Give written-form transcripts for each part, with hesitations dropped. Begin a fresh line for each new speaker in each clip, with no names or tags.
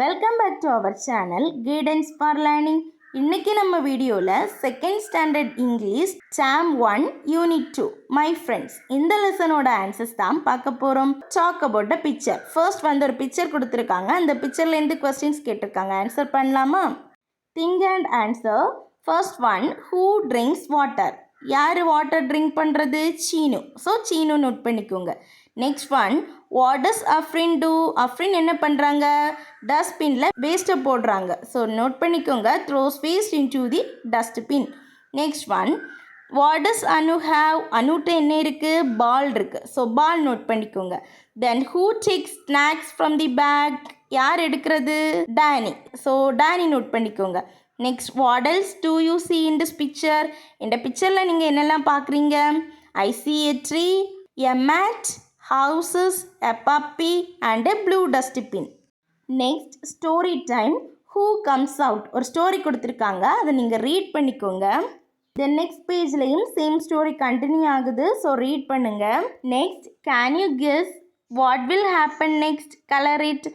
Welcome back to our channel guidance for learning. இன்னைக்கு நம்ம வீடியோவில் செகண்ட் ஸ்டாண்டர்ட் இங்கிலீஷ் சாம் 1 யூனிட் 2 மை ஃப்ரெண்ட்ஸ் இந்த லெசனோட ஆன்சர்ஸ் தான் பார்க்க போகிறோம். Talk about the picture. First வந்து ஒரு பிக்சர் கொடுத்துருக்காங்க, அந்த பிக்சர்லேருந்து கொஸ்டின்ஸ் கேட்டிருக்காங்க. ஆன்சர் பண்ணலாமா? Think and answer. First one, who drinks water? யார் வாட்டர் ட்ரிங்க் பண்ணுறது? சீனு. ஸோ சீனு நோட் பண்ணிக்கோங்க. Next one, what does Afrin do? Afrin என்ன பண்ணுறாங்க? டஸ்ட்பினில் வேஸ்ட்டை போடுறாங்க. ஸோ நோட் பண்ணிக்கோங்க, throws waste into the dustbin. Next one, what does Anu have? அனுட்ட என்ன இருக்குது? பால் இருக்குது. ஸோ பால் நோட் பண்ணிக்கோங்க. Then who takes snacks from the bag? யார் எடுக்கிறது? டேனி. ஸோ டேனி நோட் பண்ணிக்கோங்க. Next, what else do you see in this picture? இந்த பிக்சரில் நீங்கள் என்னெல்லாம் பார்க்குறீங்க? I see a tree, a mat, houses, a puppy and a blue dustbin. Next, story time. Who comes out? ஒரு story கொடுத்துருக்காங்க, அதை நீங்கள் ரீட் பண்ணிக்கோங்க. தென் நெக்ஸ்ட் பேஜ்லேயும் சேம் ஸ்டோரி கண்டினியூ ஆகுது, ஸோ ரீட் பண்ணுங்க. Next, can you guess what will happen next? Colour it.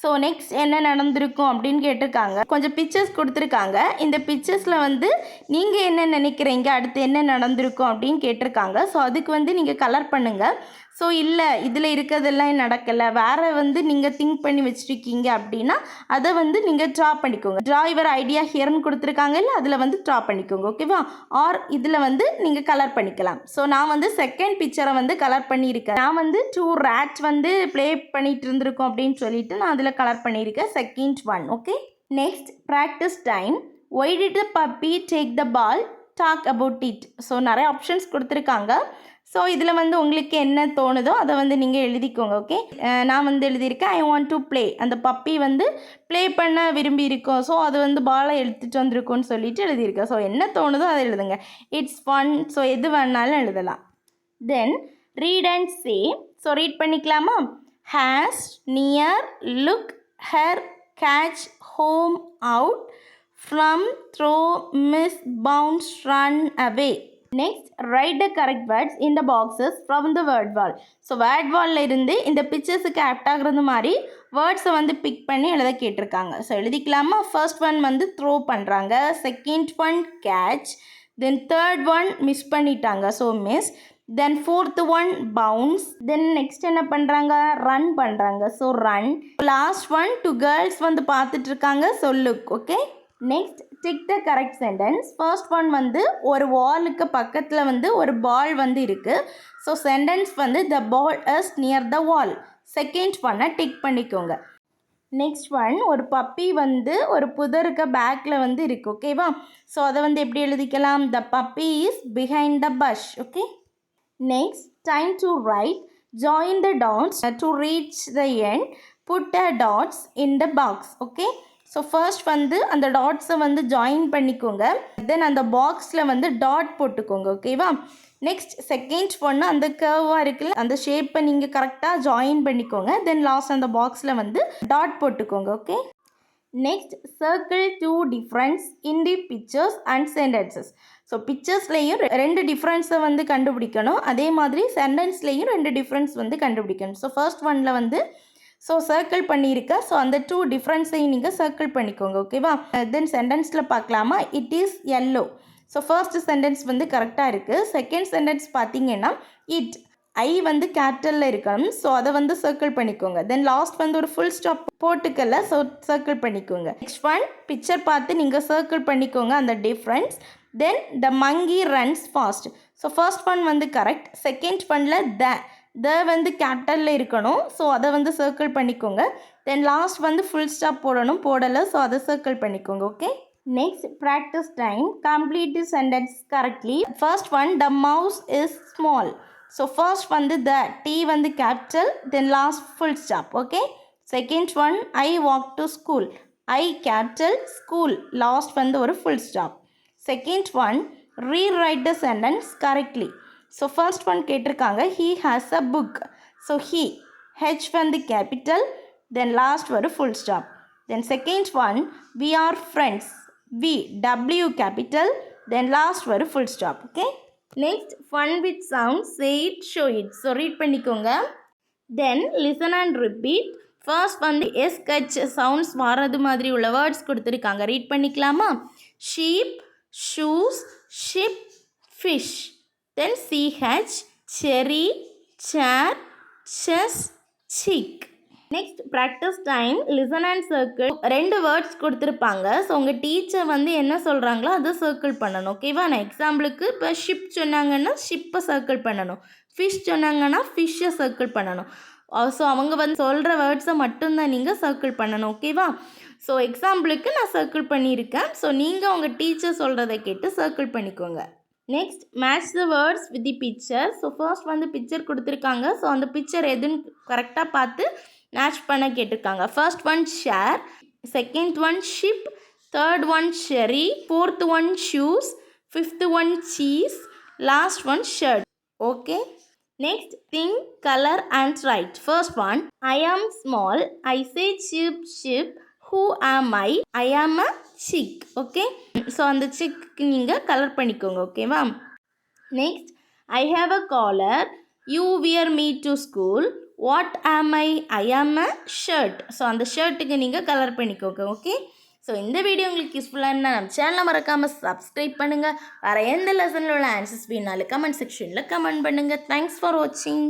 So next என்ன நடந்திருக்கும் அப்படின்னு கேட்டிருக்காங்க. கொஞ்சம் பிக்சர்ஸ் கொடுத்துருக்காங்க. இந்த பிக்சர்ஸில் வந்து நீங்கள் என்ன நினைக்கிறீங்க அடுத்து என்ன நடந்திருக்கும் அப்படின்னு கேட்டிருக்காங்க. ஸோ அதுக்கு வந்து நீங்கள் கலர் பண்ணுங்கள். ஸோ இல்லை இதில் இருக்கிறதெல்லாம் நடக்கலை, வேறு வந்து நீங்கள் திங்க் பண்ணி வச்சுருக்கீங்க அப்படின்னா அதை வந்து நீங்கள் ட்ரா பண்ணிக்கோங்க. ட்ரா யுவர் ஐடியா ஹியர்னு கொடுத்துருக்காங்க இல்லை, அதில் வந்து ட்ரா பண்ணிக்கோங்க. ஓகேவா? ஆர் இதில் வந்து நீங்கள் கலர் பண்ணிக்கலாம். ஸோ நான் வந்து செகண்ட் பிக்சரை வந்து கலர் பண்ணியிருக்கேன். நான் வந்து 2 rats வந்து ப்ளே பண்ணிகிட்டு இருந்திருக்கோம் அப்படின்னு சொல்லிட்டு நான் அதில் கலர் பண்ணியிருக்கேன் second one. Okay, next practice time. Why did the puppy take the ball? Talk about it. So நிறைய ஆப்ஷன்ஸ் கொடுத்துருக்காங்க. ஸோ இதில் வந்து உங்களுக்கு என்ன தோணுதோ அதை வந்து நீங்கள் எழுதிக்கோங்க. ஓகே, நான் வந்து எழுதியிருக்கேன் ஐ வாண்ட் டு ப்ளே. அந்த பப்பி வந்து ப்ளே பண்ண விரும்பி இருக்கோம், ஸோ அது வந்து பாலை எடுத்துகிட்டு வந்திருக்கோன்னு சொல்லிட்டு எழுதியிருக்கேன். ஸோ என்ன தோணுதோ அதை எழுதுங்க. It's fun. ஸோ எது வேணாலும் எழுதலாம். Then read and say. So read பண்ணிக்கலாமா? Has, near, look, her, catch, home, out, from, throw, miss, bounce, run, away. Next, write the correct words in the boxes from the word wall. So word வாலில் இருந்து இந்த பிக்சர்ஸுக்கு opt ஆகிறது மாதிரி வேர்ட்ஸை வந்து big பண்ணி எழுத கேட்டிருக்காங்க. ஸோ எழுதிக்கலாமா? ஃபர்ஸ்ட் ஒன் வந்து த்ரோ பண்ணுறாங்க, second one catch, then third one miss பண்ணிட்டாங்க, so miss, then fourth one bounce, then next என்ன பண்ணுறாங்க? ரன் பண்ணுறாங்க, so run. Last one 2 girls வந்து பார்த்துட்டு இருக்காங்க, so look. Okay, next tick the correct sentence. First one வந்து ஒரு வாலுக்கு பக்கத்தில் வந்து ஒரு பால் வந்து இருக்குது. ஸோ சென்டென்ஸ் வந்து the ball is near the wall. Second ஒன்னை டிக் பண்ணிக்கோங்க. நெக்ஸ்ட் ஒன், ஒரு பப்பி வந்து ஒரு புதருக்கு பேக்கில் வந்து இருக்குது. ஓகேவா? ஸோ அதை வந்து எப்படி எழுதிக்கலாம்? The puppy is behind the bush. Okay, next time to write. Join the dots to reach the end. Put the dots in the box. Okay, so first வந்து அந்த டாட்ஸை வந்து ஜாயின் பண்ணிக்கோங்க, தென் அந்த பாக்ஸில் வந்து டாட் போட்டுக்கோங்க. ஓகேவா? நெக்ஸ்ட் செகண்ட் ஒன்று அந்த கர்வாக இருக்குல்ல, அந்த ஷேப்பை நீங்கள் கரெக்டாக ஜாயின் பண்ணிக்கோங்க, தென் லாஸ்ட் அந்த பாக்ஸில் வந்து டாட் போட்டுக்கோங்க. Okay, next circle 2 difference in the pictures and sentences. So பிக்சர்ஸ்லேயும் 2 டிஃப்ரென்ஸை வந்து கண்டுபிடிக்கணும், அதே மாதிரி சென்டென்ஸ்லேயும் 2 டிஃப்ரென்ஸ் வந்து கண்டுபிடிக்கணும். ஸோ ஃபர்ஸ்ட் ஒனில் வந்து சர்க்கிள் பண்ணியிருக்கேன், ஸோ அந்த 2 டிஃப்ரென்ஸையும் நீங்கள் சர்க்கிள் பண்ணிக்கோங்க. ஓகேவா? தென் சென்டென்ஸில் பார்க்கலாமா? It is yellow. So first sentence வந்து கரெக்டாக இருக்குது. செகண்ட் சென்டென்ஸ் பார்த்தீங்கன்னா இட், ஐ வந்து கேபிட்டலில் இருக்கணும், ஸோ அதை வந்து சர்க்கிள் பண்ணிக்கோங்க. தென் லாஸ்ட் வந்து ஒரு ஃபுல் ஸ்டாப் போட்டுக்கல, ஸோ சர்க்கிள் பண்ணிக்கோங்க. நெக்ஸ்ட் ஒன், பிக்சர் பார்த்து நீங்கள் சர்க்கிள் பண்ணிக்கோங்க அந்த difference. Then the monkey runs fast. So first one வந்து கரெக்ட். செகண்ட் ஒனில் த வந்து கேபிட்டலில் இருக்கணும், ஸோ அதை வந்து சர்க்கிள் பண்ணிக்கோங்க. தென் லாஸ்ட் வந்து ஃபுல் ஸ்டாப் போடணும், போடலை, ஸோ அதை சர்க்கிள் பண்ணிக்கோங்க. Okay, next practice time. Complete the sentence correctly. First one, the mouse is small. So first வந்து த டி வந்து capital, then last full stop. Okay, second one, I walk to school. I capital, school, last வந்து ஒரு full stop. Second one, rewrite the sentence correctly. So first one கேட்டிருக்காங்க he has a book. So he, H வந்து capital, then last ஒரு full stop. Then second one, we are friends. We, W capital, then last ஒரு full stop. Okay, next fun with sound, say it, show it. So read பண்ணிக்கோங்க. Then listen and repeat. First வந்து SH sounds வர்றது மாதிரி உள்ள words கொடுத்துருக்காங்க. Read பண்ணிக்கலாமா? Sheep, shoes, ship, fish. Then CH, cherry, chair, chess, chick. Next practice time. Listen and circle. 2 words கொடுத்துருப்பாங்க. So உங்கள் teacher வந்து என்ன சொல்கிறாங்களோ அதை சர்க்கிள் பண்ணணும். ஓகேவா? நான் எக்ஸாம்பிளுக்கு இப்போ ஷிப் சொன்னாங்கன்னா ஷிப்பை சர்க்கிள் பண்ணணும். ஃபிஷ் சொன்னாங்கன்னா ஃபிஷ்ஷை சர்க்கிள் பண்ணணும். ஸோ அவங்க வந்து சொல்கிற வேர்ட்ஸை மட்டும்தான் நீங்கள் சர்க்கிள் பண்ணணும். ஓகேவா? ஸோ எக்ஸாம்பிளுக்கு நான் சர்க்கிள் பண்ணியிருக்கேன். ஸோ நீங்கள் உங்கள் டீச்சர் சொல்கிறத கேட்டு சர்க்கிள் பண்ணிக்கோங்க. Next match the words with the picture. So first வந்து பிக்சர் கொடுத்துருக்காங்க. ஸோ அந்த பிக்சர் எதுன்னு கரெக்டாக பார்த்து மேட்ச் பண்ண கேட்டிருக்காங்க. First one chair, second one ship, third one cherry, fourth one shoes, fifth one cheese, last one shirt. Okay. Next think, colour and write. First one, I am small, I say chip ship, who am I ஆம் அ sick. Okay. So அந்த சிக்கு நீங்கள் colour பண்ணிக்கோங்க. ஓகேவா? Next, I have a collar, you wear me to school, what am I ஆம் அ shirt. So அந்த ஷர்ட்டுக்கு நீங்கள் colour பண்ணிக்கோங்க. ஓகே. ஸோ இந்த வீடியோ உங்களுக்கு யூஸ்ஃபுல்லாக இருந்தால் நம்ம சேனலை மறக்காமல் சப்ஸ்கிரைப் பண்ணுங்கள். வேறு எந்த லெசனில் உள்ள ஆன்சர்ஸ் வேணாலும் கமெண்ட் செக்ஷனில் கமெண்ட் பண்ணுங்கள். தேங்க்ஸ் ஃபார் வாட்சிங்.